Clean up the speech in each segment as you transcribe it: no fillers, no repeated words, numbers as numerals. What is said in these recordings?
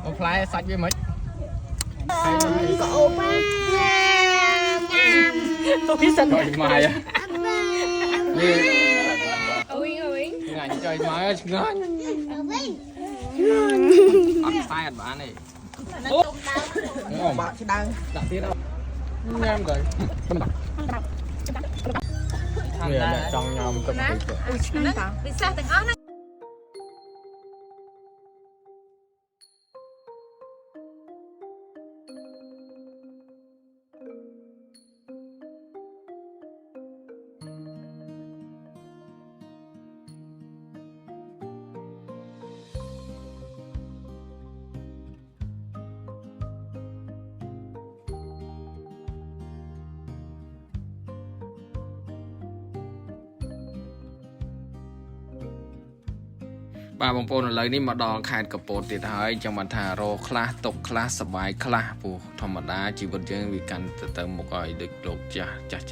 អូផ្លែសាច់វាមិន cậu ba tôi biết sao trời mày à ôi ôi ngày trời mày ơi ngon ăn sai ăn bán này ngon bạn chứ đang đặt tiết đâu em rồi người là trong nhau có bị sao từng ớt nó បាទបងប្អូនឥឡូវនេះមកដល់ខេត្តកំពតទៀតហើយចាំបានថារកខ្លះຕົកខ្លះសបាយខ្លះព្រោះធម្មតាជីវិតយើងវាកាន់ទៅមុខឲ្យដូចលោកចា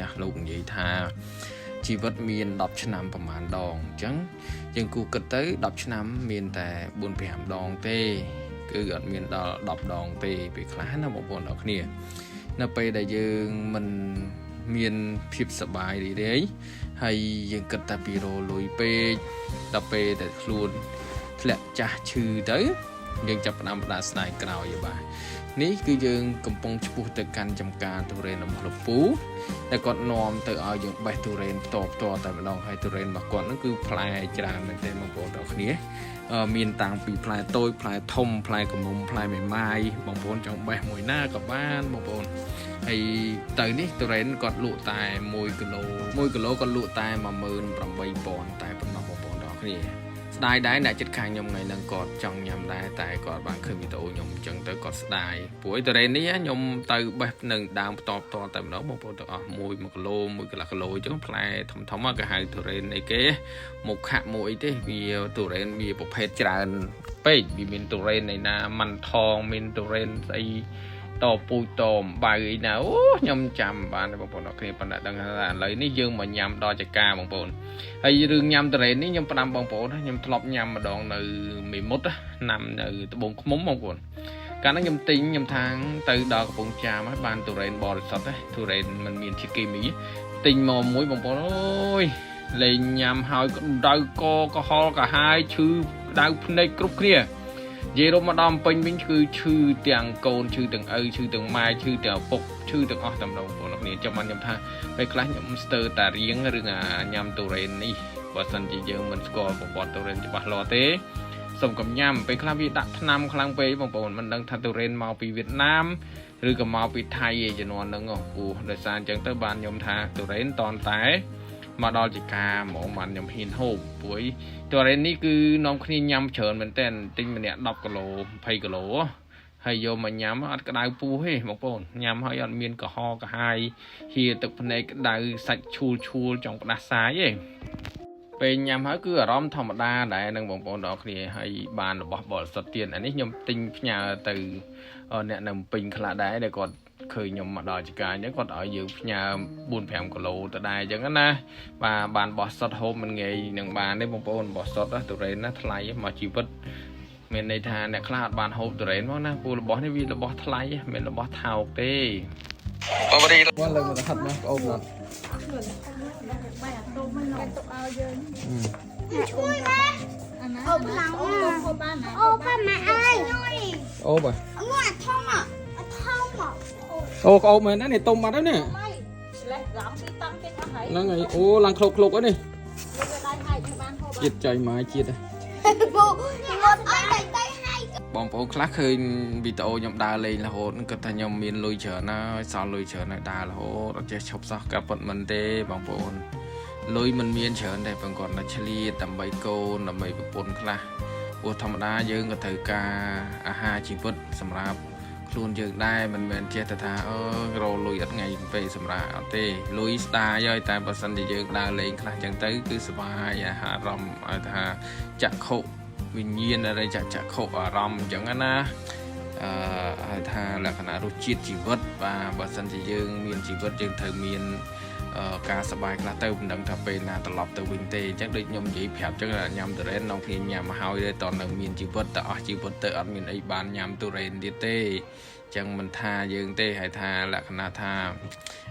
ស់លោកនិយាយថាជីវិតមាន10ឆ្នាំប្រហែលដងអញ្ចឹងយើងគូគិតទៅ10ឆ្នាំមានតែ 4-5 ដងទេគឺអត់មានដល់10ដងទេពេលខ្លះណាបងប្អូនអរគ្នានៅពេលដែលយើងមិនមានភាពសប្បាយរីករាយហើយយើងគិតតែពីរលុយពេកដល់ពេលដែលខ្លួនធ្លាក់ចាស់ឈឺទៅយើងចាប់ផ្ដើមបដាស្ដាយក្រោយបាទនេះគឺយើងកំពុងឆ្ពោះទៅកាន់ចំការទុរេនរបស់លោកពូតែគាត់នាំទៅឲ្យយើងបេះទុរេនផ្ទាល់តែម្ដងហើយទុរេនរបស់គាត់ហ្នឹងគឺផ្លែច្រើនមែនទេបងប្អូនទាំងគ្នាមានតាំងពីផ្លែតូចផ្លែធំផ្លែកមុំផ្លែមេម៉ាយបងប្អូនចង់បេះមួយណាក៏បានបងប្អូនហើយទៅនេះទុរេនគាត់លក់តែ1គីឡូគាត់លក់តែ 18,000 តែប៉ុណ្ណោះបងប្អូនទាំងគ្នាស្ដាយដែរអ្នកចិត្តខាងខ្ញុំថ្ងៃហ្នឹងគាត់ចង់ញ៉ាំដែរតែគាត់បានឃើញវីដេអូខ្ញុំអញ្ចឹងទៅគាត់ស្ដាយព្រោះទុរេននេះខ្ញុំទៅបេះនឹងដើមផ្ទាល់តែម្ដងបងប្អូនទាំងអស់1គីឡូ1កន្លះគីឡូអញ្ចឹងផ្លែធំគេហៅទុរេនអីគេមុខខៈមួយទេវាទុរេនវាប្រភេទច្រើនពេកវាមានទុរេនឯណាម៉ាន់ថងមានទុរេនស្អីតពូជតអំបៅអីណាអូខ្ញុំចាំបានបងប្អូនអរគ្នាប៉ុន្តែដឹងថាឥឡូវនេះយើងមកញ៉ាំដល់ចកាបងប្អូនហើយរឿងញ៉ាំទុរេននេះខ្ញុំផ្ដាំបងប្អូនខ្ញុំធ្លាប់ញ៉ាំម្ដងនៅមេមត់ណាំនៅត្បូងឃ្មុំបងប្អូនកាលនោះខ្ញុំទិញខ្ញុំថាងទៅដល់កំពង់ចាមហើយបានទុរេនបរិសុទ្ធទុរេនมันមានជាតិគីមីទិញមកមួយបងប្អូនអូយលេងញ៉ាំហើយដៅកកហល់កាហាយឈឺដៅភ្នែកគ្រប់គ្នានិយាយរំមកដល់ពេញវិញគឺឈឺទាំងកូនឈឺទាំងឪឈឺទាំងម៉ែឈឺទាំងឪពុកឈឺទាំងអស់តែម្ដងបងប្អូនគ្នាចាំបានខ្ញុំថាពេលខ្លះខ្ញុំស្ទើរតែរៀងរឿងញ៉ាំទុរេននេះបើសិនជាយើងមិនស្គាល់ប្រវត្តិទុរេនច្បាស់លាស់ទេសូមកុំញ៉ាំពេលខ្លះវាដាក់ថ្នាំខ្លាំងពេកបងប្អូនមិនដឹងថាទុរេនមកពីវៀតណាមឬក៏មកពីថៃឯជំនាន់ហ្នឹងព្រោះដោយសារអញ្ចឹងទៅបានខ្ញុំថាទុរេនតនតែមកដល់ចកាហ្មងបានខ្ញុំហ៊ានហូបព្រោះទុរេននេះគឺនាំគ្នាញ៉ាំច្រើនមែនតើទិញម្នាក់10គីឡូ20គីឡូហើយយកមកញ៉ាំអត់ក្តៅពោះទេបងប្អូនញ៉ាំហើយអត់មានកុហកកាហាយហៀទឹកភ្នែកក្តៅសាច់ឈូលចង់ផ្ដាសាយទេពេលញ៉ាំហើយគឺអារម្មណ៍ធម្មតាដែរនឹងបងប្អូនទាំងគ្នាហើយបានរបស់បរិសុទ្ធទៀតអានេះខ្ញុំទិញផ្ញើទៅអ្នកនៅពេញខ្លះដែរដែលគាត់ឃើញខ្ញុំមកដល់ចកាអញ្ចឹងគាត់ឲ្យយើងផ្ញើ 4-5 គីឡូទៅដែរអញ្ចឹងណាបាទបានបោះសុតហូបមិនងាយនឹងបានទេបងប្អូនបោះសុតទុរេនណាថ្លៃមកជីវិតមានន័យថាអ្នកខ្លះអត់បានហូបទុរេនមកណាព្រោះរបស់នេះវារបស់ថ្លៃមិនរបស់ថោកទេបងប្អូនលើកមកហាត់មកអូនណាជួយមកអូខ្លាំងអូប៉ាម៉ាអើយអូបើងួនធំមកអូក្អោបមែនណានេះទុំបាត់ហើយនេះហ្នឹងហើយអូឡើងឃ្លោកហើយនេះជាតិចៃម៉ាយជាតិបងប្អូនខ្លះឃើញវីដេអូខ្ញុំដើរលេងរហូតគាត់ថាខ្ញុំមានលុយច្រើនណាស់សល់លុយច្រើនហើយដើររហូតអត់ចេះឈប់សោះក៏ប៉ុតមិនទេបងប្អូនលុយមិនមានច្រើនតែបងគាត់តែឆ្លៀតដើម្បីកូនដើម្បីប្រពន្ធខ្លះព្រោះធម្មតាយើងក៏ត្រូវការអាហារជីវិតសម្រាប់ខ្លួនយើងដែរមិនមែនចេះតែថារលុយអត់ថ្ងៃពេលសម្រាប់អត់ទេលុយស្ដាយហើយតែបើសិនជាយើងដើរលេងខ្លះចឹងទៅគឺសុបាយអារម្មណ៍ឲ្យថាចក្ខុវិញ្ញាណอะไรចក្ខុអារម្មណ៍អញ្ចឹងណាឲ្យថាលក្ខណៈរសជាតិជីវិតបាទបើសិនជាយើងមានជីវិតយើងត្រូវមាន ការសបាយខ្លះទៅមិនដឹងថាពេលណាត្រឡប់ទៅវិញទេអញ្ចឹងដូចខ្ញុំនិយាយប្រាប់អញ្ចឹងញ៉ាំទុរេននងគ្នាញ៉ាំមកហើយទេតនៅមានជីវិតតែអស់ជីវិតទៅអត់មានអីបានញ៉ាំទុរេនទៀតទេអញ្ចឹងមិនថាយើងទេហើយថាលក្ខណៈថា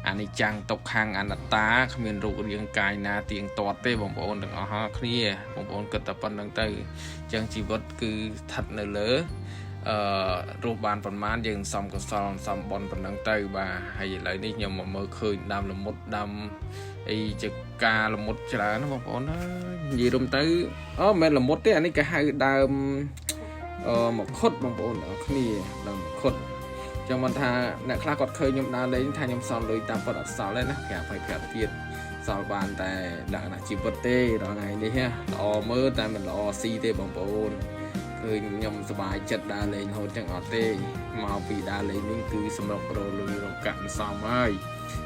អានិច្ចំទុក្ខំអនត្តាគ្មានរូបរាងកាយណាទៀងទាត់ទេបងប្អូនទាំងអស់គ្នាបងប្អូនគិតតែប៉ុណ្្នឹងទៅអញ្ចឹងជីវិតគឺស្ថិតនៅលើរស់បានប្រមាណយើងសំកសលសំបនប៉ុណ្ណឹងទៅបាទហើយឥឡូវនេះខ្ញុំមកមើលឃើញដើមល្មុតដើមអីជាការល្មុតច្រើនណាបងប្អូនហើយនិយាយរំទៅមិនមែនល្មុតទេអានេះគេហៅដើមមកខុតបងប្អូនអរគ្នាដើមមកខុតចឹងមិនថាអ្នកខ្លះគាត់ឃើញខ្ញុំដើរលេងថាខ្ញុំសល់លុយតាមពិតអត់សល់ទេណាប្រាប់ឲ្យប្រាប់ទៀតសល់បានតែលក្ខណៈជីវិតទេដល់ថ្ងៃនេះល្អមើលតែមិនល្អស៊ីទេបងប្អូនឃើញខ្ញុំសប្បាយចិត្តដើរលេងរហូតចឹងអត់ទេមកពីដើរលេងនេះគឺសម្រាប់រលុយរកកាក់សំហើយ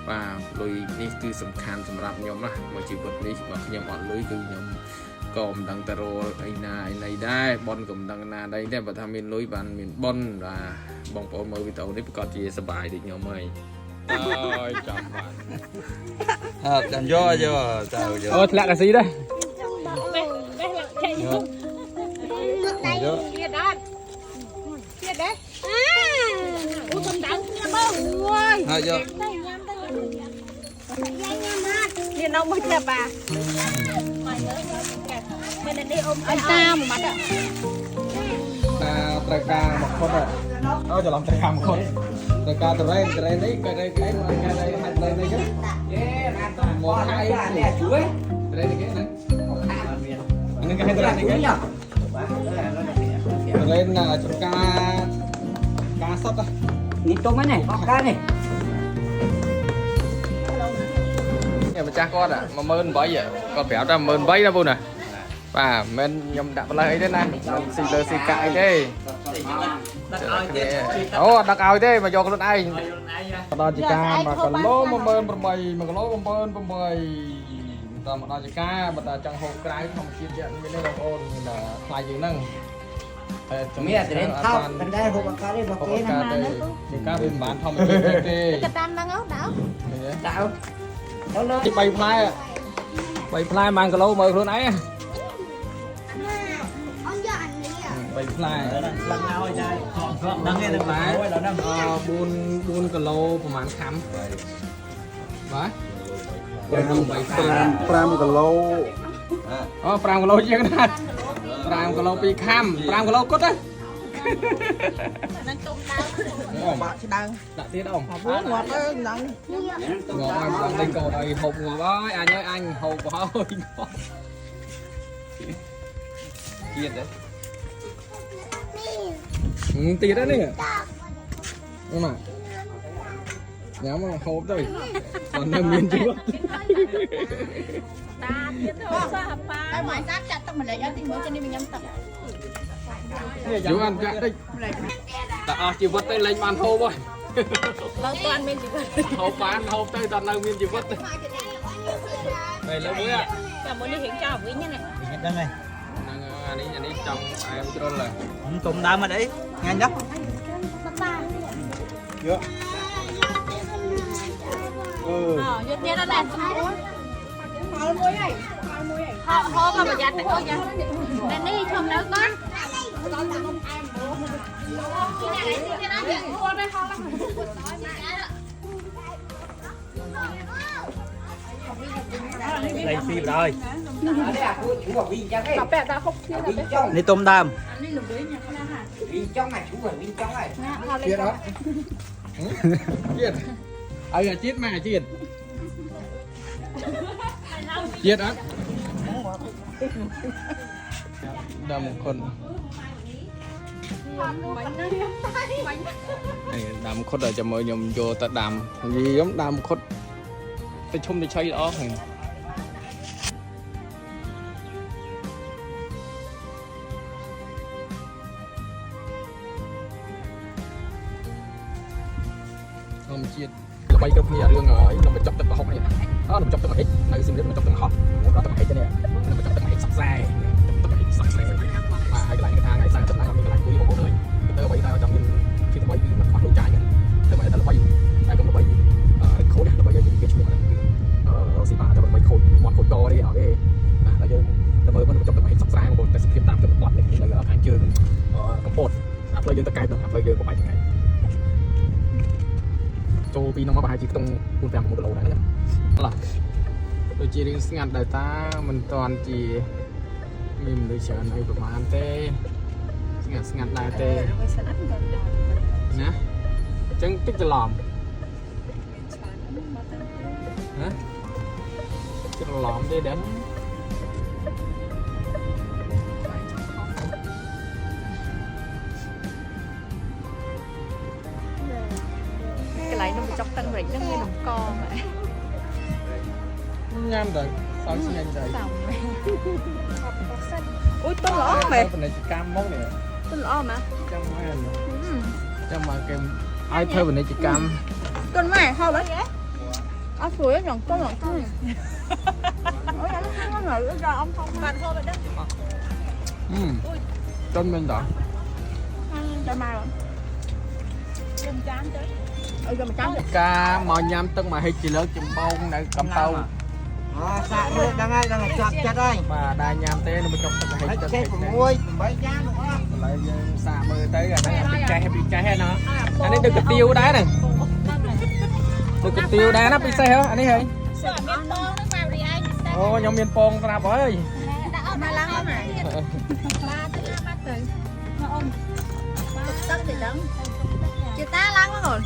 បាទលុយនេះគឺសំខាន់សម្រាប់ខ្ញុំណាមួយជីវិតនេះបើខ្ញុំអត់លុយគឺខ្ញុំក៏មិនដឹងទៅរកអីណាអីណីដែរបនក៏មិនដឹងណាដែរតែបើថាមានលុយបានមានបនបាទបងប្អូនមើលវីដេអូនេះប្រកាសជាសប្បាយដូចខ្ញុំហើយអើយចាំបានចាំយកទៅអូធ្លាក់កាស៊ីដែរទៀតអត់ទៀតទេអូកំដៅគ្នាមើលអូយហើយយកញ៉ាំមកនេះនៅមួយទៀតបាទមិននេះអ៊ំអតាមួយម៉ាត់ត្រូវការមកខុតអូច្រឡំត្រូវការមកខុតត្រូវការតរ៉េននេះក៏ទៅគេមកគេទៅហាត់លេងនេះចឹងយេណាតមកហើយនេះជួយតរ៉េននេះគេហ្នឹងអានេះគេតរ៉េននេះគេលេងចំការសុតនេះទុំហ្នឹងអស់ការនេះម្ចាស់គាត់18000គាត់ប្រាប់ថា18000ណាពូណាបាទមិនខ្ញុំដាក់ផ្លើអីទេណាស៊ីលើស៊ីកាក់អីទេអូអត់ដឹកឲ្យទេមកយកខ្លួនឯងដល់ជាការ1គីឡូ18000 1គីឡូ78000តាមដល់ជាការបើតាចង់ហូបក្រៅក្នុងជាតិទៀតមានទេបងប្អូនថ្លៃជាងហ្នឹងមានតែថោកតែដែរហូបអត់កើតទេបងគេណាជាការវាមិនបានធម្មជាតិទេក៏តាមហ្នឹងដោដល់ទី3ផ្លែ1គីឡូមើលខ្លួនឯង3ផ្លែឡើងឲ្យចាខំដឹងទេផ្លែ4គីឡូប្រហែលខាំបាទ5គីឡូអូ5គីឡូជាងណា5គីឡូ2ខាំ5គីឡូគត់ទេហ្នឹងទុំដើមបាក់ឆ្ដើងដាក់ទៀតអ៊ំងាប់ទៅហ្នឹងងាប់ហើយមិនដឹងកូនអីហូបងាប់ហើយអញហើយអញហូបហើយទៀតទេទៀតđấy nè đúng không nhắm mà hộp đây còn nằm miên chưa ta tiếp thôi sao ba cái máy sát chặt tao mình lại cho thì mới cho nên mình nhắm tập chú ăn chặt đi đã chỉ vật đây lên bàn hộp rồi lâu toàn miên chỉ vật hộp bán hộp đây toàn nằm miên chỉ vật đây lấy muối à chào muốn đi hiện cho quý nhá này đây này anh ấy trong em trôn là tụng đau mà đấy nghe nhóc chưa vô tiền nó đẹp họ mà giặt để coi nha để đi chồng nữa con đây xì rồi đi tôm đam chết đó chết ai là chết mà chết chết đó đâm một con đâm khốt rồi cho mọi nhom vô ta đâm gì giống đâm khốt ta chung đi chơi đó không chia bay trong nhà đường ngồi nó mà chọc từng hộp này đó nó chọc từng hết này xin đến mà chọc từng hộp đó từng hết cho nè nó mà chọc từng hết sặc xe từng hết sặc xe mà hai cái này cái thang này sang chất này mình lại quý một người tới bay ra trong khi nó bay mình phát lộ trái thế mà nó bay ai cũng nó bay khối nó bay những cái chuột ផ្លូវយើងទៅកែទៅផ្លូវយើងក៏បាយថ្ងៃចូលពីនោះមកប្រហែលជាខ្ទង់4-5 គីឡូដែរណាឡោះដូចជារឿងស្ងាត់ដែរតាមិនតាន់ជាមានមនុស្សច្រើនអីប្រហែលទេស្ងាត់ដែរទេណាអញ្ចឹងតិចច្រឡំណាច្រឡំទេដែរcái này nó bị chọc tăng rịnh nó nghe đồng con vậy nhám rồi sao xin anh rồi ui tôi lõ mày phần này chỉ cam mốc này tôi lõ mà cam mấy anh cam mà kem ai thuê phần này chỉ cam con mày thôi đấy ở chuối nó nhọn tôi nhọn thôi ôi nó ngồi ra ông không bạn thôi vậy đó con mình đó cho mai rồi chấm chán chứ cho mà chán cá mò nhám tức mà hay chỉ lớn chim bông này cầm tàu xạ luôn đang ngày chặt chặt đây và đai nhám té nó mới chọc tức mà hay chặt chết môi bấy giá nữa lại xạ mưa tới rồi nó bị cháy hết nó anh ấy đừng có tiêu đá này đừng có tiêu đá nó bị xe hả anh ấy hay ô nhóm miền pong ra với mà lăng không này tất thì đắng chị ta lăng quá rồi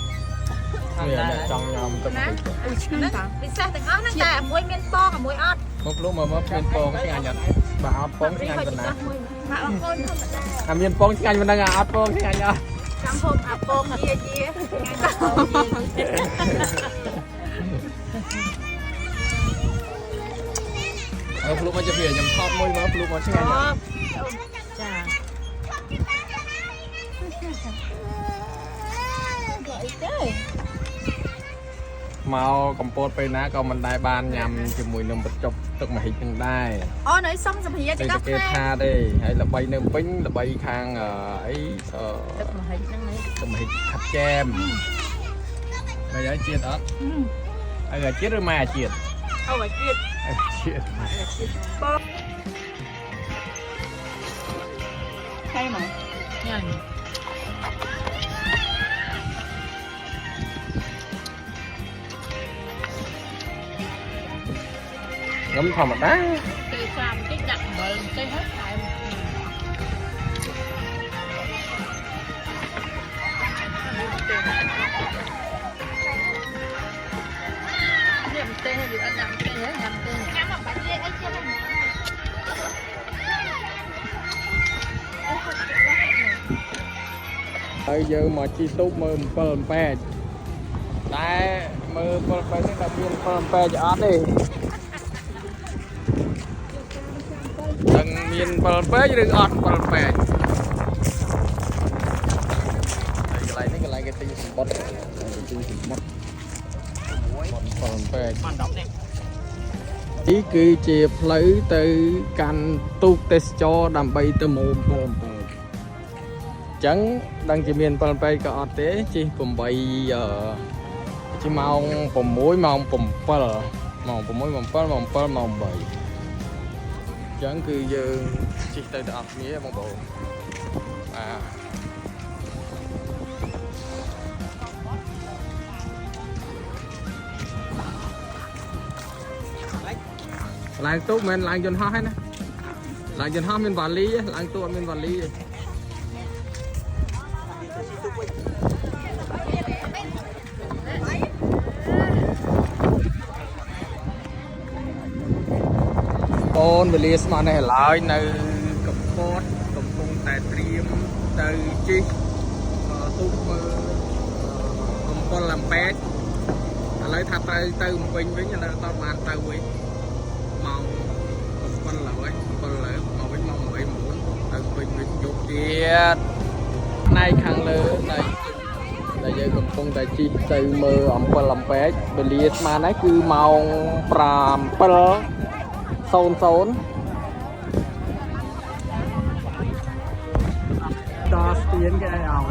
trong nhóm tức bị sao từng áo nó ta muối miên po cả muối ớt một lúc mà mất miền pong cái anh nhật bà ớt pong cái anh bên này mà ớt con không miền pong cái anh bên đây ớt pong cái anh nhật trong hôm ớt pong chia chia lúc màจะเปลี่ยนยำทอดมวยมาลูกมันใช่ไหมมาคอมโพสไปนะก็มันได้บานยำจะมวยนมประจบตึกมาหิ้งได้ อ๋อไหนซ่อมสัมผัสจะ ได้เกทาได้ให้ระบายเนื้อปิ้งระบายคางไอ้ตึกมาหิ้งขัดแจมไปย้ายเจียดอ่ะไอ้เจียดหรือไม่เจียด เอาไว้กิน เจียด ใช่ไหมยัง ngấm thòm đá cây xàm cái chặt bờ cây hết tại nhầm tê hay gì anh nhầm tê hết nhầm tê nhầm mà bạn đi ấy chưa bây giờ mà chi túc mơ phần pè đây mơ phần pè sẽ là viên phần pè cho đi đừng miền phần pè chứ đừng ọt phần pè cái này cái tinh bột phần pè ý cứ chia lấy từ can tu test cho đầm bay từ mồm chẳng đang chỉ miền phần bay có té chi cùng bay giờ chỉ mong cùng muối mong cùng pơ mong cùng muối mong pơ mong bay chẳng cứ giờ chỉ tới đạp nghĩa mong bộ làng tốt mình làng dân hoa hết nè làng dân hoa mình vào lý làng tốt mình vào lý con mình liệt mà này lại nơi cầm bót cầm cung tài triêm từ chi tụt cầm con làm pet lấy tháp tay từ một bình với nhà là tao bàn tay với màu con là với con là màu với màu với muốn từ bình với chụp kia này khang lớn này là giờ cầm cung tài chi từ mơ ẩm con làm pet mình liệt mà này cứ màu pram pearl sôn đo tiến cái nào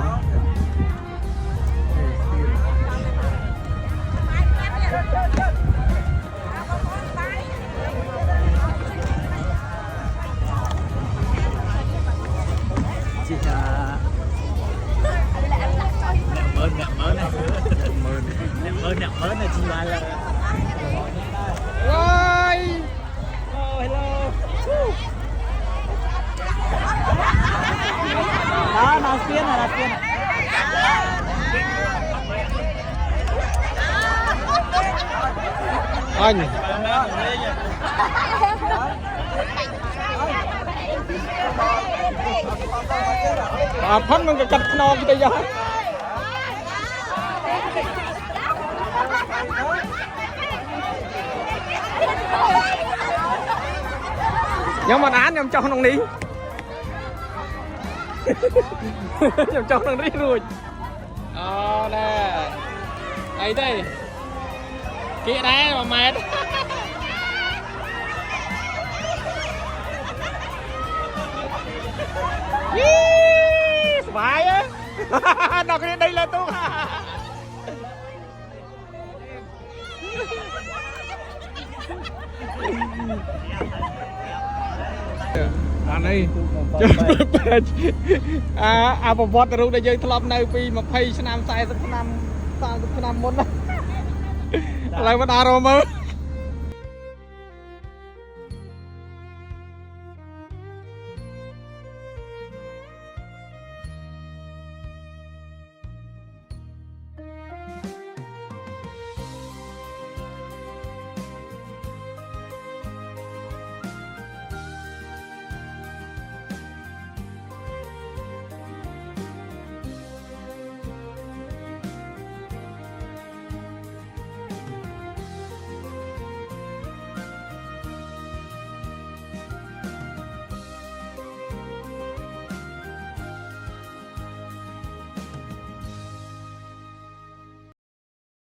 chị Ôi. Đó, nó xuyên này là xuyên. Anh. Phấn mình cái cắt non cái giờ. Nhưng mà án nhầm cho nó đi. Nhầm cho nó đi rồi. Nè. Đây đây. Kia đá mà mệt. Phải á. Nó cái đây là tôi. Anh ơi. Bộ vọt rồi để chơi thọp nơi vì mà phay năm 40 năm 30 năm muôn đó. Lại mà đào rồi mơ.